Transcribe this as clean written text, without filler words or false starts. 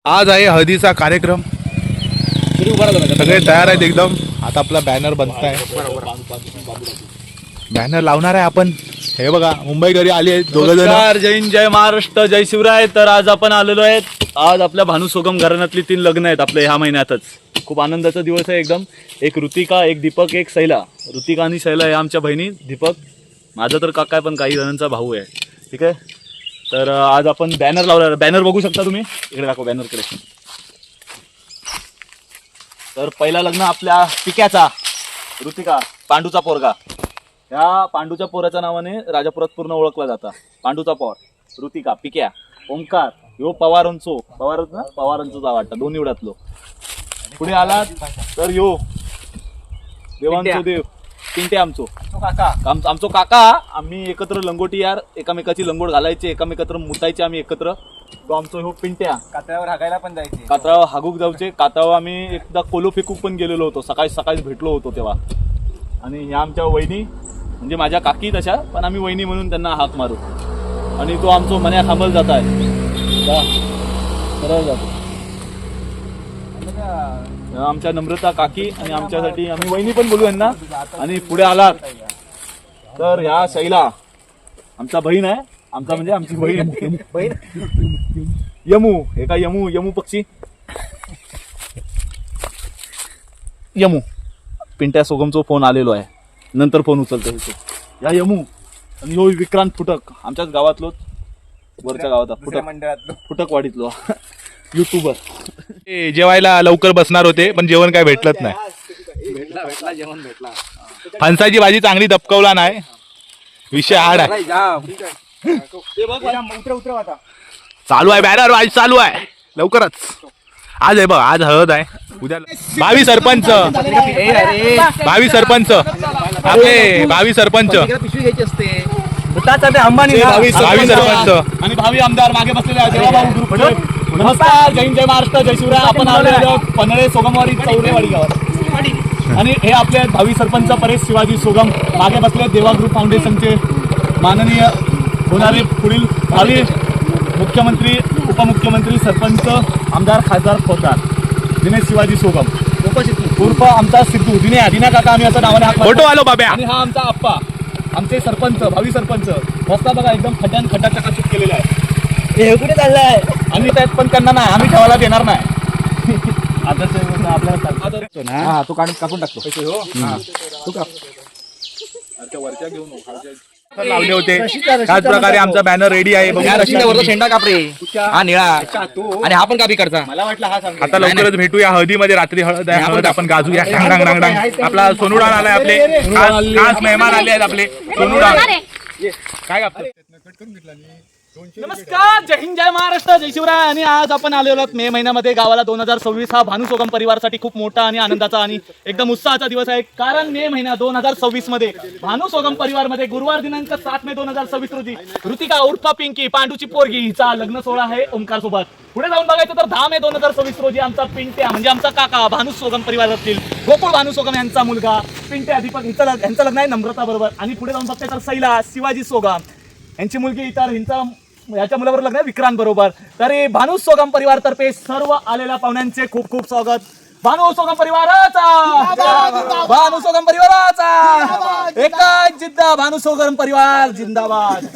आज आहे हळदीचा कार्यक्रम. सगळे तयार आहेत एकदम. आता आपला बॅनर बनताय. बॅनर लावणार आहे आपण. हे बघा मुंबई घरी आली आहेत दोघ जण. जय हिंद, जय महाराष्ट्र, जय शिवराय. तर आज आपण आलेलो आहेत. आज आपल्या भानू सोगम घराण्यातली 3 लग्न आहेत आपल्या ह्या महिन्यातच. खूप आनंदाचा दिवस आहे एकदम. एक ऋतिका, एक दीपक, एक शैला. ऋतिका आणि शैला या आमच्या बहिणी. दीपक माझा तर काका आहे पण काही जणांचा भाऊ आहे. ठीक आहे. तर आज आपण बॅनर लावला. बॅनर बघू शकता तुम्ही. इकडे दाखव बॅनरकडे. तर पहिला लग्न आपल्या पिक्याचा, ऋतिका, पांडूचा पोरगा. ह्या पांडूच्या पोराच्या नावाने राजापुरात पूर्ण ओळखला जाता. पांडूचा पोर, ऋतिका, पिक्या, ओंकार, ह्यो पवारांचो वाटतं दोन्ही उडातलो. पुढे आलात तर ह्यो देवांचो देव, पिंटे आमचो काका. आम्ही एकत्र लंगोटी यार, एकामेकाची लंगोट घालायचे, एकामेकात्र मुतायचे आम्ही एकत्र. तो आमचो ह्यो पिंट्या. कातळावर हागायला पण जायचे. कातळावर हागूक जाऊचे. कातळावर आम्ही एकदा कोलो फेकूक पण गेलेलो होतो. सकाळी भेटलो होतो तेव्हा. आणि ह्या आमच्या वहिनी म्हणजे माझ्या काकी तशा, पण आम्ही वहिनी म्हणून त्यांना हाक मारू. आणि तो आमचो मन्या थांबल जात आहे. सरळ जातो. आमच्या नम्रता काकी आणि आमच्यासाठी आम्ही वहिनी पण बोलू यांना. आणि पुढे आलात तर ह्या शैला आमचा बहीण आहे. आमचा म्हणजे आमची बहीण यमू. हे का यमू पक्षी. यमू पिंट्या सोगमचा फोन आलेलो आहे. नंतर फोन उचलतो या यमू. आणि हो विक्रांत फुटक, आमच्याच गावातलो, वरच्या गावात फुटक वाडीतलो युट्यूबर. जेवायला लवकर बसणार होते पण जेवण काय भेटलंच नाही. जेवण भेटला. फणसाची भाजी चांगली दपकवला नाही. विषय हार्ड आहे. चालू आहे बॅनर वाज चालू आहे लवकरच. आज आहे बघ, आज हळद आहे. उद्या भावी सरपंच आपले भावी सरपंच पिशवी घ्यायची असते. भावी सरपंच आणि भावी आमदार मागे बसलेले आहेत देवाभाऊ ग्रुप. नमस्कार, जय हिंद, जय महाराष्ट्र, जय शिवराय. आपण आलेलो आहोत पन्हाळे सोगमवाडी चौरेवाडी गावात. आणि हे आपले भावी सरपंच परेश शिवाजी सोगम. मागे बसले देवा ग्रुप फाउंडेशनचे माननीय होणारे पुढील भावी मुख्यमंत्री, उपमुख्यमंत्री, सरपंच, आमदार, खासदार, खोतदार दिनेश शिवाजी सोगम उर्फ आमचा सिद्धू. दिन्या काका आम्ही असं नावाने हाक मारतो. फोटो आलो बाब्या. आणि हा आमचा आप्पा, आमचे सरपंच, भावी सरपंच. रस्ता बघा एकदम खड्डा चकाचक केलेला आहे. हे कुठे चाललंय? आम्ही त्यात पण त्यांना नाही, आम्ही ठेवायला देणार नाही. आपल्याला तो कापून टाकतो. वरच्या घेऊन लावले होते. त्याच प्रकारे आमचा बॅनर रेडी आहे. वरचा शेंडा कापरे. हा निळा. आणि हा पण कापी करता. मला वाटलं हा सांग. आता लवकरच भेटूया हळदीमध्ये. रात्री हळद आहे. हळद आपण गाजूया. डांग डांग डांग. आपला सोनूडान आलाय. आपले खास मेहमान आले आहेत आपले सोनूडान. काय कापतो? नमस्कार, जय हिंद, जय महाराष्ट्र, जय शिवराय. आणि आज आपण आलेलो आहोत मे महिन्यामध्ये गावाला. 2026 हा भानू सोगम परिवारासाठी खूप मोठा आणि आनंदाचा आणि एकदम उत्साहाचा दिवस आहे. कारण मे महिना 2026 मध्ये भानू सोगम परिवारमध्ये गुरुवार दिनांक 7 मे 2026 रोजी ऋतिका उर्फ पिंकी, पांडूची पोरगी, हिचा लग्न सोहळा आहे ओंकार सोबत. पुढे जाऊन बघायचं तर 10 मे 2026 रोजी आमचा पिंट्या म्हणजे आमचा काका भानू सोगम परिवारातील गोकुळ भानू सोगम यांचा मुलगा पिंट्या दीपक यांचं लग्न आहे नम्रता बरोबर. आणि पुढे जाऊन बघताय तर शैला शिवाजी सोगम यांची मुलगी, इतर याच्या मुलाबरोबर लग्न आहे विक्रांत बरोबर. तरी भानू सोगम परिवार तर्फे सर्व आलेल्या पाहुण्यांचे खूप खूप स्वागत. भानू सोगम परिवाराचा एकच जिद्द. भानू सोगम परिवार जिंदाबाद.